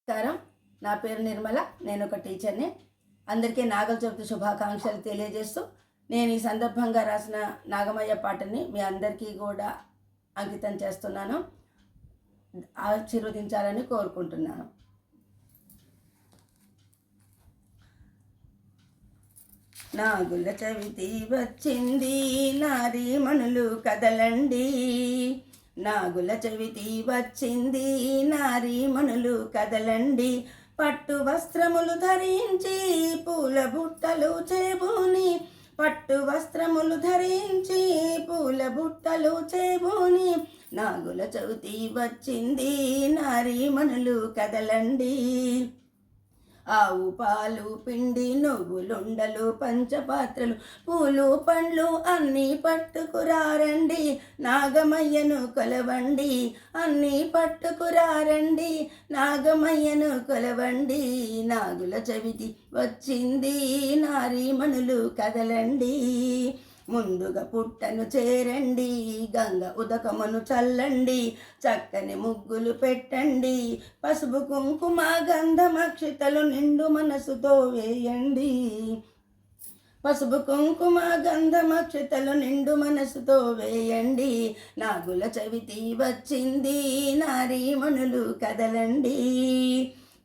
నమస్కారం. నా పేరు నిర్మల. నేను ఒక టీచర్ని. అందరికీ నాగల చవితి శుభాకాంక్షలు తెలియజేస్తూ నేను ఈ సందర్భంగా రాసిన నాగమయ్య పాటని మీ అందరికీ కూడా అంకితం చేస్తున్నాను. ఆశీర్వదించాలని కోరుకుంటున్నాను. నాగుల చవితి వచ్చింది, నారీమణులు కదలండి. నాగుల చవితి వచ్చింది, నారీమణులు కదలండి. పట్టు వస్త్రములు ధరించి పూల బుట్టలు చేబూని, పట్టు వస్త్రములు ధరించి పూల బుట్టలు చేబూని. నాగుల చవితి వచ్చింది, నారీమణులు కదలండి. ఆవు పాలు పిండి నువ్వులుండలు పంచపాత్రలు పూలు పండ్లు అన్నీ పట్టుకురారండి. నాగమయ్యను కొలవండి, అన్నీ పట్టుకురారండి. నాగమయ్యను కొలవండి. నాగుల చవితి వచ్చింది, నారీమణులు కదలండి. ముందుగా పుట్టను చేరండి, గంగ ఉదకమును చల్లండి. చక్కని ముగ్గులు పెట్టండి, పసుపు కుంకుమ గంధమక్షితలు నిండు మనసుతో వేయండి. పసుపు కుంకుమ గంధమక్షితలు నిండు మనసుతో వేయండి. నాగుల చవితి వచ్చింది, నారీమణులు కదలండి.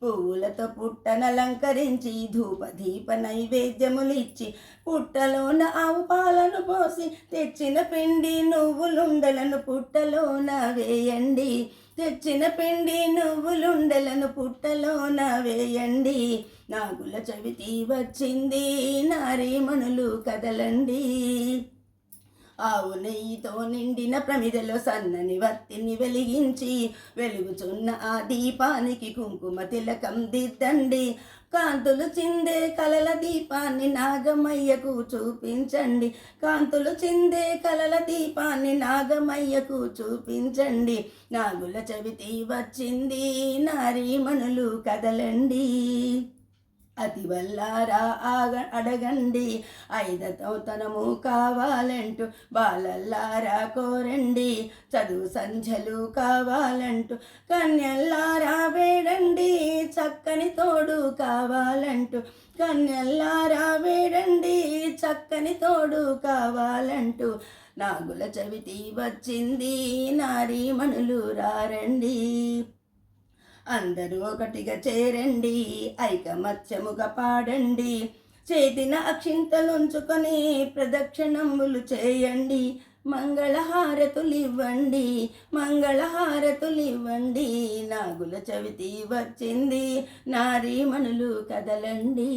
పువ్వులతో పుట్టనలంకరించి ధూపదీప నైవేద్యములిచ్చి పుట్టలోన ఆవు పాలను పోసి తెచ్చిన పిండి నువ్వులుండలను పుట్టలోన వేయండి. తెచ్చిన పిండి నువ్వులుండలను పుట్టలోన వేయండి. నాగుల చవితి వచ్చింది, నారీమణులు కదలండి. ఆవు నెయ్యితో నిండిన ప్రమిదలో సన్నని వత్తిని వెలిగించి వెలుగుచున్న ఆ దీపానికి కుంకుమ తిలకం దిద్దండి. కాంతులు చిందే కలల దీపాన్ని నాగమయ్యకు చూపించండి. కాంతులు చిందే కలల దీపాన్ని నాగమయ్యకు చూపించండి. నాగుల చవితి వచ్చింది, నారీమణులు కదలండి. అతి వల్లారా అడగండి, ఐదతనము కావాలంటూ బాలల్లారా కోరండి. చదువు సంధ్యలు కావాలంటూ కన్యల్లారా వేడండి. చక్కని తోడు కావాలంటూ కన్యల్లారా వేడండి. చక్కని తోడు కావాలంటూ నాగుల చవితి వచ్చింది, నారీమణులు రారండి. అందరూ ఒకటిగా చేరండి, ఐకమత్యముగా పాడండి. చేతిన అక్షింతలుంచుకొని ప్రదక్షిణములు చేయండి. మంగళహారతులివ్వండి, మంగళహారతులివ్వండి. నాగుల చవితి వచ్చింది, నారీమణులు కదలండి.